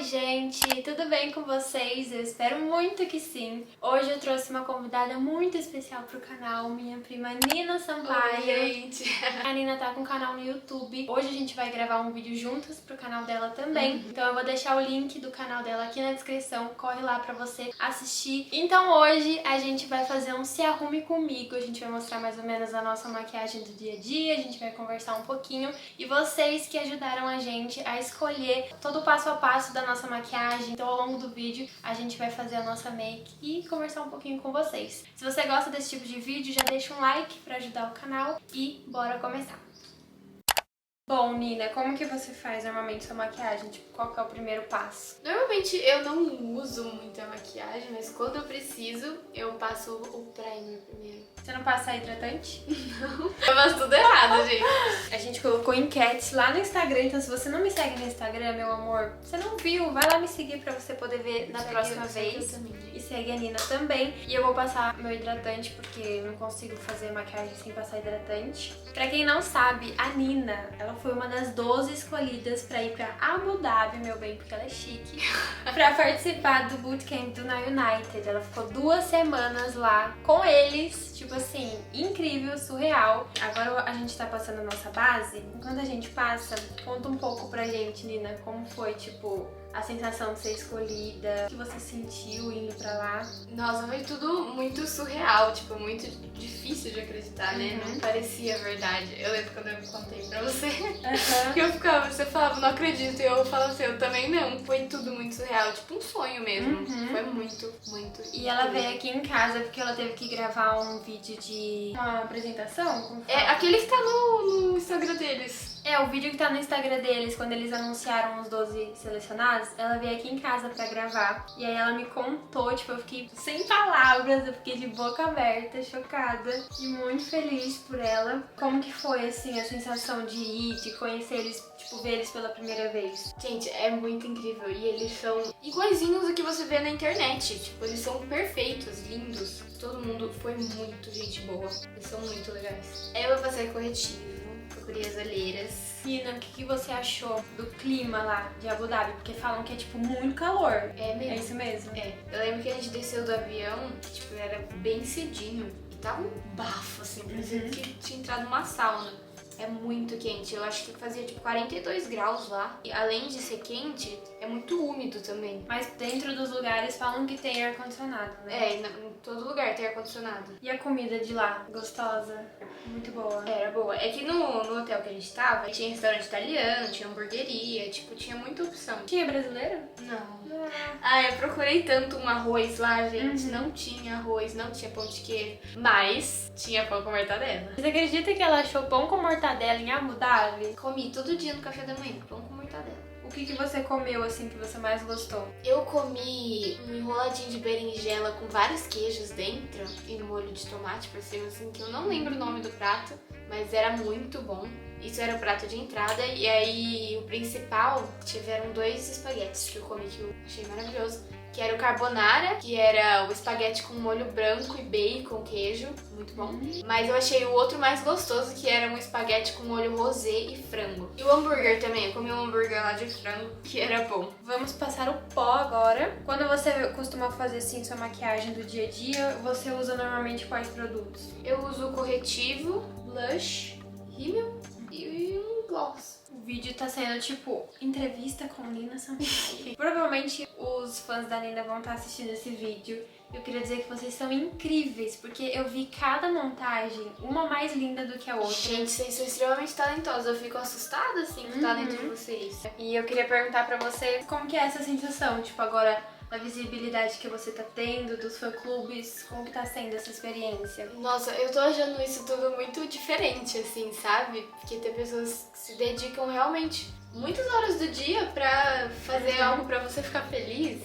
gente! Tudo bem com vocês? Eu espero muito que sim! Hoje eu trouxe uma convidada muito especial pro canal, minha prima Nina Sampaio. Oi, gente! A Nina tá com um canal no YouTube. Hoje a gente vai gravar um vídeo juntas pro canal dela também. Então eu vou deixar o link do canal dela aqui na descrição. Corre lá pra você assistir. Então hoje a gente vai fazer um Se Arrume Comigo. A gente vai mostrar mais ou menos a nossa maquiagem do dia a dia. A gente vai conversar um pouquinho. E vocês que ajudaram a gente a escolher todo o passo a passo da nossa maquiagem. Então ao longo do vídeo a gente vai fazer a nossa make e conversar um pouquinho com vocês. Se você gosta desse tipo de vídeo, já deixa um like pra ajudar o canal e bora começar! Bom, Nina, como que você faz normalmente sua maquiagem? Tipo, qual que é o primeiro passo? Normalmente eu não uso muita maquiagem, mas quando eu preciso, eu passo o primer primeiro. Você não passa hidratante? Não. Eu faço tudo errado, gente. A gente colocou enquetes lá no Instagram, então se você não me segue no Instagram, meu amor, você não viu, vai lá me seguir pra você poder ver na próxima vez. E segue a Nina também. E eu vou passar meu hidratante, porque eu não consigo fazer maquiagem sem passar hidratante. Pra quem não sabe, a Nina, ela foi uma das 12 escolhidas pra ir pra Abu Dhabi, meu bem, porque ela é chique, pra participar do bootcamp do Na United. Ela ficou 2 semanas lá com eles, tipo assim, incrível, surreal. Agora a gente tá passando a nossa base. Enquanto a gente passa, conta um pouco pra gente, Nina, como foi, tipo, a sensação de ser escolhida, o que você sentiu indo pra lá? Nossa, foi tudo muito surreal, tipo, muito difícil de acreditar, né? Não parecia verdade. Eu lembro quando eu contei pra você, que eu ficava, você falava, não acredito, e eu falava assim, eu também não. Foi tudo muito surreal, tipo um sonho mesmo. Foi muito, muito. E ela veio aqui em casa porque ela teve que gravar um vídeo de uma apresentação? Como fala? É aquele que tá no Instagram deles. É, o vídeo que tá no Instagram deles, quando eles anunciaram os 12 selecionados, ela veio aqui em casa pra gravar. E aí ela me contou, tipo, eu fiquei sem palavras, eu fiquei de boca aberta, chocada e muito feliz por ela. Como que foi, assim, a sensação de ir, de conhecer eles, tipo, ver eles pela primeira vez? Gente, é muito incrível. E eles são iguaizinhos do que você vê na internet. Tipo, eles são perfeitos, lindos. Todo mundo foi muito gente boa. Eles são muito legais. Eu vou fazer corretivo. Procurei as olheiras. Nina, o que você achou do clima lá de Abu Dhabi? Porque falam que é, tipo, muito calor. É mesmo? É isso mesmo? É. Eu lembro que a gente desceu do avião, que, tipo, era bem cedinho. E tava um bafo, assim, parecia que tinha entrado numa sauna. É muito quente. Eu acho que fazia, tipo, 42 graus lá. E além de ser quente, é muito úmido também. Mas dentro dos lugares falam que tem ar-condicionado, né? É, em todo lugar tem ar-condicionado. E a comida de lá? Gostosa? Muito boa. Era boa. É que no hotel que a gente tava, tinha restaurante italiano, tinha hamburgueria, tipo, tinha muita opção. Tinha brasileiro? Não. Ah, eu procurei tanto um arroz lá, gente. Não tinha arroz, não tinha pão de queijo, mas tinha pão com mortadela. Você acredita que ela achou pão com mortadela em Abu Dhabi? Comi todo dia no café da manhã, pão com mortadela. O que você comeu, assim, que você mais gostou? Eu comi um enroladinho de berinjela com vários queijos dentro e no molho de tomate por cima, assim, que eu não lembro o nome do prato, mas era muito bom. Isso era o prato de entrada e aí o principal tiveram 2 espaguetes que eu comi que eu achei maravilhoso. Que era o carbonara, que era o espaguete com molho branco e bacon, queijo, muito bom. Mas eu achei o outro mais gostoso, que era um espaguete com molho rosé e frango. E o hambúrguer também, eu comi um hambúrguer lá de frango, que era bom. Vamos passar o pó agora. Quando você costuma fazer, assim, sua maquiagem do dia a dia, você usa normalmente quais produtos? Eu uso corretivo, blush, rímel e um gloss. O vídeo tá sendo, tipo, entrevista com Nina Sampaio. Provavelmente os fãs da Nina vão estar assistindo esse vídeo. Eu queria dizer que vocês são incríveis, porque eu vi cada montagem, uma mais linda do que a outra. Gente, vocês são extremamente talentosos. Eu fico assustada, assim, com o talento de vocês. E eu queria perguntar pra vocês como que é essa sensação, tipo, agora da visibilidade que você tá tendo, dos fã-clubes, como que tá sendo essa experiência? Nossa, eu tô achando isso tudo muito diferente, assim, sabe? Porque tem pessoas que se dedicam realmente muitas horas do dia pra fazer algo pra você ficar feliz.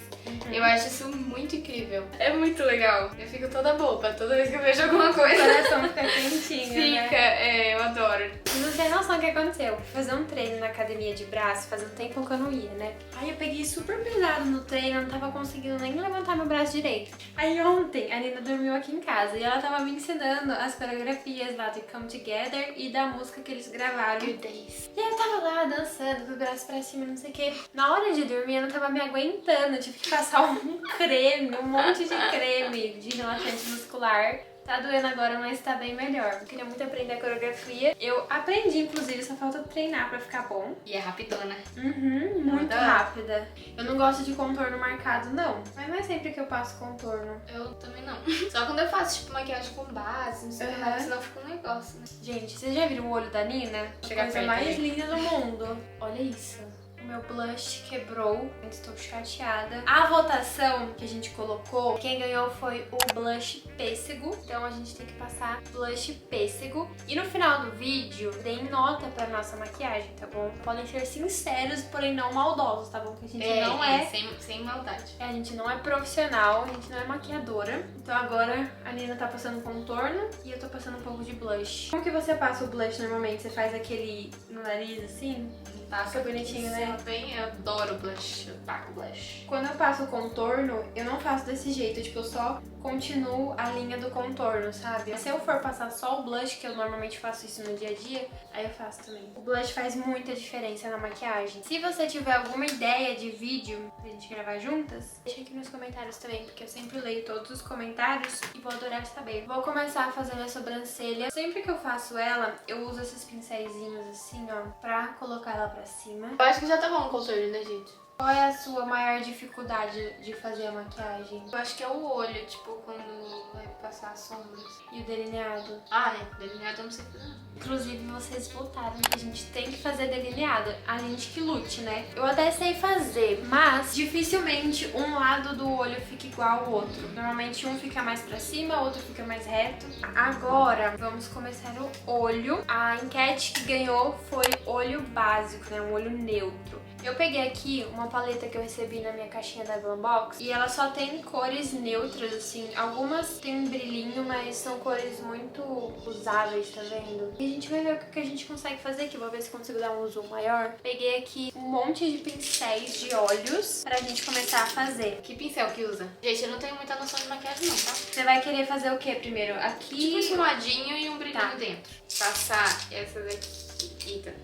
Eu acho isso muito incrível. É muito legal. Eu fico toda boba toda vez que eu vejo alguma coisa. O coração fica quentinho, Fica, né? eu adoro. Não tem noção do que aconteceu. Fui fazer um treino na academia de braço, fazia um tempo que eu não ia, né? Aí eu peguei super pesado no treino, não tava conseguindo nem levantar meu braço direito. Aí ontem a Nina dormiu aqui em casa e ela tava me ensinando as coreografias lá de Come Together e da música que eles gravaram. Good days. E aí eu tava lá dançando, com o braço pra cima, não sei o que. Na hora de dormir eu não tava me aguentando, eu tive que passar um creme, um monte de creme de relaxante muscular. Tá doendo agora, mas tá bem melhor. Eu queria muito aprender a coreografia. Eu aprendi, inclusive, só falta treinar pra ficar bom. E é rapidona. Muito rápida. Eu não gosto de contorno marcado, não. Mas não é sempre que eu passo contorno. Eu também não. Só quando eu faço, tipo, maquiagem com base, não sei o que, senão fica um negócio, né? Gente, vocês já viram o olho da Nina? Chega A coisa perto mais aí. linda do mundo. Olha isso. O meu blush quebrou, estou chateada. A votação que a gente colocou, quem ganhou foi o blush pêssego. Então a gente tem que passar blush pêssego. E no final do vídeo, deem nota pra nossa maquiagem, tá bom? Podem ser sinceros, porém não maldosos, tá bom? Que a gente não é... Sem maldade. A gente não é profissional, a gente não é maquiadora. Então agora a Nina tá passando contorno e eu tô passando um pouco de blush. Como que você passa o blush normalmente? Você faz aquele no nariz assim? Passa bonitinho, né? Bem, eu adoro blush, eu taco blush. Quando eu passo o contorno, eu não faço desse jeito, tipo, eu só continuo a linha do contorno, sabe? Se eu for passar só o blush, que eu normalmente faço isso no dia a dia, aí eu faço também. O blush faz muita diferença na maquiagem. Se você tiver alguma ideia de vídeo pra gente gravar juntas, deixa aqui nos comentários também, porque eu sempre leio todos os comentários e vou adorar saber. Vou começar fazendo a sobrancelha. Sempre que eu faço ela, eu uso esses pincéizinhos assim, ó, pra colocar ela pra cima. Eu acho que já tá bom o contorno, né, gente? Qual é a sua maior dificuldade de fazer a maquiagem? Eu acho que é o olho, tipo, quando vai passar as sombras. E o delineado? Ah, é. Delineado eu não sei fazer, não. Inclusive, vocês votaram que a gente tem que fazer delineado. A gente que lute, né? Eu até sei fazer, mas dificilmente um lado do olho fica igual ao outro. Normalmente um fica mais pra cima, outro fica mais reto. Agora, vamos começar o olho. A enquete que ganhou foi olho básico, né? Um olho neutro. Eu peguei aqui uma paleta que eu recebi na minha caixinha da Glambox e ela só tem cores neutras, assim. Algumas tem um brilhinho, mas são cores muito usáveis, tá vendo? E a gente vai ver o que a gente consegue fazer aqui. Vou ver se consigo dar um zoom maior. Peguei aqui um monte de pincéis de olhos pra gente começar a fazer. Que pincel que usa? Gente, eu não tenho muita noção de maquiagem não, tá? Você vai querer fazer o que primeiro? Aqui... Tipo um esfumadinho e um brilhinho Tá. dentro. Passar essa daqui. Eita.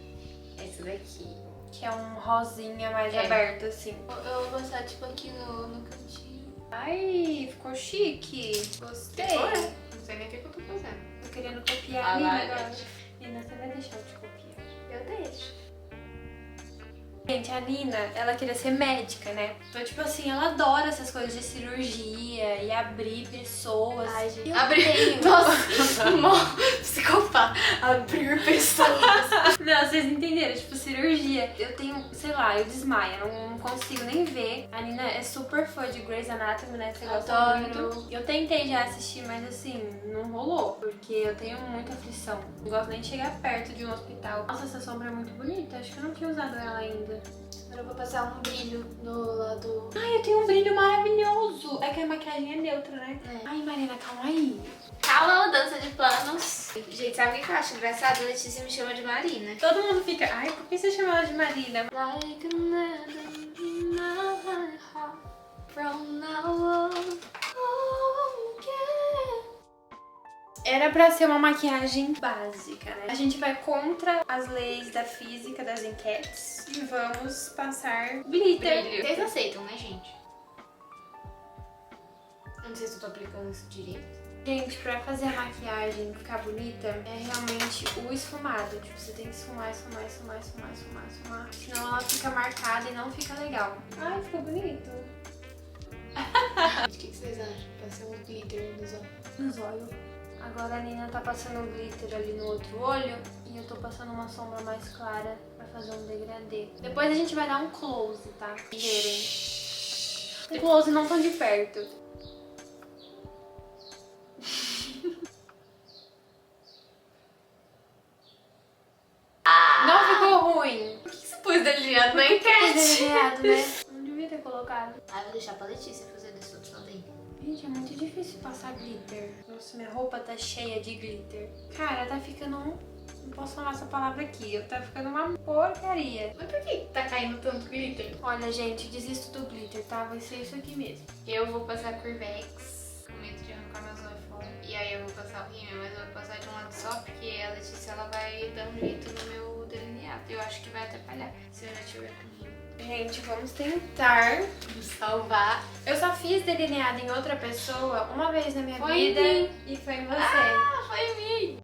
Essa daqui. Que é um rosinha mais É. aberto, assim. Eu vou passar, tipo, aqui no cantinho. Ai, ficou chique. Gostei. Ficou, né? Não sei nem o que eu tô fazendo. Tô querendo copiar Ah, a Nina lá, agora. gente. Nina, você vai deixar eu te copiar? Eu deixo. Gente, a Nina, ela queria ser médica, né? Então, tipo assim, ela adora essas coisas de cirurgia e abrir pessoas. Ai, gente. Eu Abrir. tenho. Nossa, mó psicopata. Abrir pessoas. Não, vocês entenderam, tipo, cirurgia. Eu tenho, sei lá, eu desmaio, eu não consigo nem ver. A Nina é super fã de Grey's Anatomy, né? Você gosta Adoro. muito. Eu tentei já assistir, mas assim, não rolou. Porque eu tenho muita aflição. Não gosto nem de chegar perto de um hospital. Nossa, essa sombra é muito bonita. Acho que eu não tinha usado ela ainda. Agora eu vou passar um brilho no lado. Ai, eu tenho um brilho maravilhoso. É que a maquiagem é neutra, né? É. Ai, Marina, calma aí. Calma, dança de planos. Gente, sabe o que eu acho engraçado? A Letícia me chama de Marina. Todo mundo fica, ai, por que você chama ela de Marina? Like another in my heart from now on. Oh, yeah. Era pra ser uma maquiagem básica, né? A gente vai contra as leis da física das enquetes e vamos passar glitter. Brilho. Vocês aceitam, né, gente? Eu não sei se eu tô aplicando isso direito. Gente, pra fazer a maquiagem ficar bonita, é realmente o esfumado. Tipo, você tem que esfumar, esfumar, esfumar, esfumar, esfumar, esfumar. Senão ela fica marcada e não fica legal. Ai, ficou bonito. O que vocês acham? Passar um glitter nos olhos. Nos olhos. Agora a Nina tá passando um glitter ali no outro olho e eu tô passando uma sombra mais clara pra fazer um degradê. Depois a gente vai dar um close, tá? Pra verem. Um close não tão de perto. Não ficou ruim. Por que você pôs delineado na enquete? Delineado, né? Não devia ter ter colocado. Ah, eu vou deixar pra Letícia fazer desse outro lado aí. Gente, é muito difícil passar glitter. Nossa, minha roupa tá cheia de glitter. Cara, tá ficando Não posso falar essa palavra aqui. Tá ficando uma porcaria. Mas por que tá caindo tanto glitter? Olha, gente, desisto do glitter, tá? Vai ser isso aqui mesmo. Eu vou passar Curvex, com medo de arrancar meus olhos fora. E aí eu vou passar o rímel, mas eu vou passar de um lado só, porque a Letícia ela vai dar um jeito no meu delineado. Eu acho que vai atrapalhar se eu já tiver com rímel. Gente, vamos tentar Salvar. Eu só fiz delineado em outra pessoa uma vez na minha Foi vida em mim. e foi em você. Ah, foi em mim.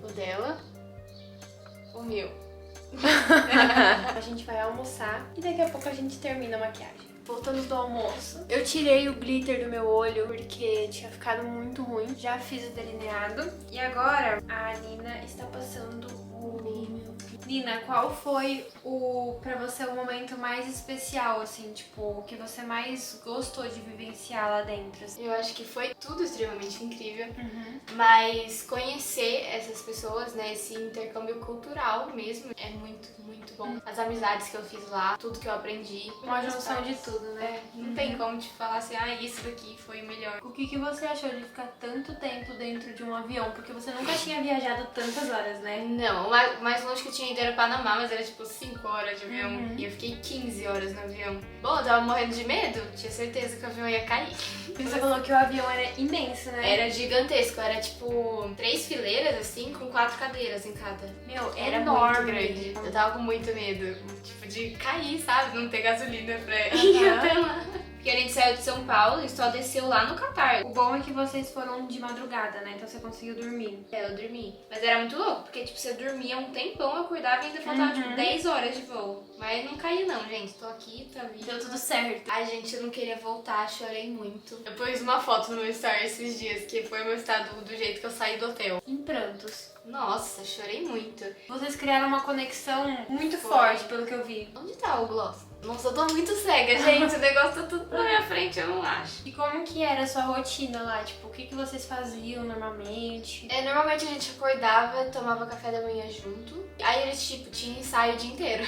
O dela. O meu. A gente vai almoçar e daqui a pouco a gente termina a maquiagem. Voltando do almoço, eu tirei o glitter do meu olho porque tinha ficado muito ruim. Já fiz o delineado e agora a Nina está passando o rímel. Nina, qual foi pra você o momento mais especial, assim, tipo, o que você mais gostou de vivenciar lá dentro? Assim? Eu acho que foi tudo extremamente incrível, Uhum. mas conhecer essas pessoas, né, esse intercâmbio cultural mesmo, é muito, muito bom. As amizades que eu fiz lá, tudo que eu aprendi. Uma junção de tudo, né? Não tem como te falar assim, isso daqui foi o melhor. O que você achou de ficar tanto tempo dentro de um avião? Porque você nunca tinha viajado tantas horas, né? Não, o mais longe que eu tinha ido era o Panamá, mas era tipo 5 horas de avião. E eu fiquei 15 horas no avião. Bom, eu tava morrendo de medo, tinha certeza que o avião ia cair. Você falou que o avião era imenso, né? Era gigantesco, era tipo 3 fileiras assim, com 4 cadeiras em cada. Meu, Era enorme. muito grande. Eu tava com muito medo, tipo, de cair, sabe? Não ter gasolina pra ir até lá. Porque a gente saiu de São Paulo e só desceu lá no Catar. O bom é que vocês foram de madrugada, né? Então você conseguiu dormir. Eu dormi. Mas era muito louco, porque tipo, você dormia um tempão, eu acordava e ainda faltava tipo 10 horas de voo. Mas não caí não, gente. Tô aqui, tá vindo. Deu tudo certo. Ai, gente, eu não queria voltar, chorei muito. Eu pus uma foto no meu story esses dias, que foi o meu estado do jeito que eu saí do hotel. Em prantos. Nossa, chorei muito. Vocês criaram uma conexão muito Foi. forte, pelo que eu vi. Onde tá o gloss? Nossa, eu tô muito cega, gente. O negócio tá tudo na minha frente, eu não acho. E como que era a sua rotina lá? Tipo, o que vocês faziam normalmente? Normalmente a gente acordava, tomava café da manhã junto. Aí eles, tipo, tinha ensaio o dia inteiro.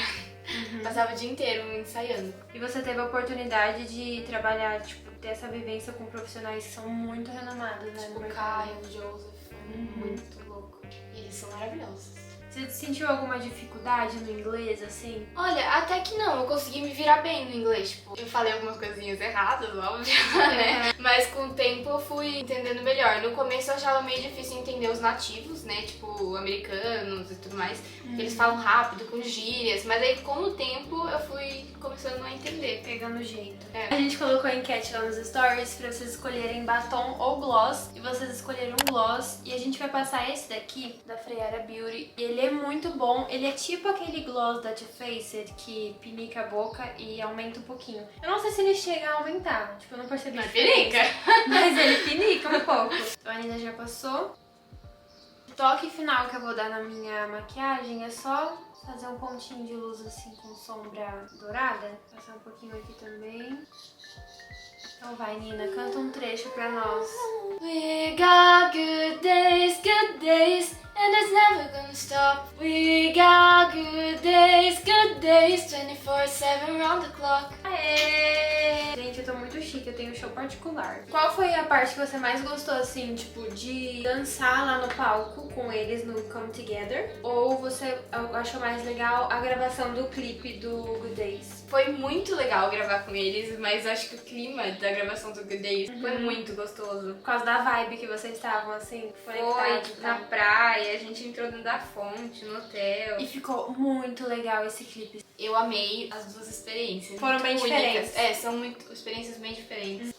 Passava o dia inteiro ensaiando. E você teve a oportunidade de trabalhar, tipo, ter essa vivência com profissionais que são muito renomados, né? Tipo, no o mercado. Caio, o Joseph, muito louco. E eles são maravilhosos. Você sentiu alguma dificuldade no inglês, assim? Olha, até que não, eu consegui me virar bem no inglês. Tipo, eu falei algumas coisinhas erradas, óbvio, né? Mas com o tempo eu fui entendendo melhor. No começo eu achava meio difícil entender os nativos, né? Tipo, americanos e tudo mais. Eles falam rápido, com gírias. Mas aí com o tempo eu fui começando a entender. Pegando jeito. É. A gente colocou a enquete lá nos stories pra vocês escolherem batom ou gloss. E vocês escolheram gloss. E a gente vai passar esse daqui, da Freara Beauty. E ele é muito bom. Ele é tipo aquele gloss da Too Faced que pinica a boca e aumenta um pouquinho. Eu não sei se ele chega a aumentar. Tipo, eu não percebi Mas diferença. pinica. Mas ele pinica um pouco. Então a Nina já passou. O toque final que eu vou dar na minha maquiagem é só fazer um pontinho de luz assim com sombra dourada. Passar um pouquinho aqui também. Então vai, Nina, canta um trecho pra nós. We got good days, and it's never gonna stop. We got good days, 24/7 round the clock. Aê! Gente, eu tô muito chique, eu tenho show particular. Qual foi a parte que você mais gostou, assim, tipo, de dançar lá no palco com eles no Come Together? Ou você achou mais legal a gravação do clipe do Good Days? Foi muito legal gravar com eles, mas acho que o clima da gravação do Good Days foi muito gostoso. Por causa da vibe que vocês estavam, assim, conectados. Foi na praia, a gente entrou dentro da fonte, no hotel. E ficou muito legal esse clipe. Eu amei as duas experiências. Foram bem únicas. diferentes. É, são experiências bem diferentes.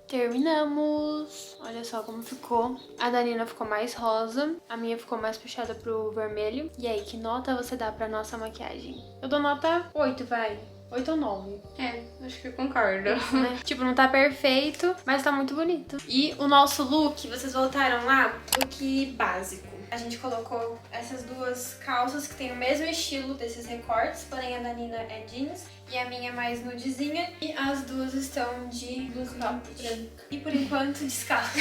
Terminamos! Olha só como ficou. A da Nina ficou mais rosa, a minha ficou mais puxada pro vermelho. E aí, que nota você dá pra nossa maquiagem? Eu dou nota 8, vai. 8 ou 9. Acho que eu concordo. Né? Tipo, não tá perfeito, mas tá muito bonito. E o nosso look, vocês voltaram lá, look básico. A gente colocou essas duas calças que tem o mesmo estilo desses recortes, porém a da Nina é jeans e a minha é mais nudezinha. E as duas estão de blusa branca. E por enquanto descalço.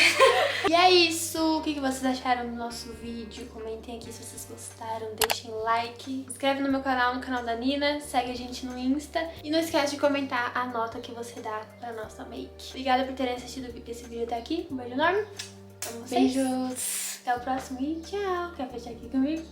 E é isso. O que vocês acharam do nosso vídeo? Comentem aqui se vocês gostaram, deixem like. Se inscreve no meu canal, no canal da Nina, segue a gente no Insta. E não esquece de comentar a nota que você dá pra nossa make. Obrigada por terem assistido esse vídeo até aqui. Um beijo enorme. Amo vocês. Beijos. Até o próximo e tchau. Quer fechar aqui comigo?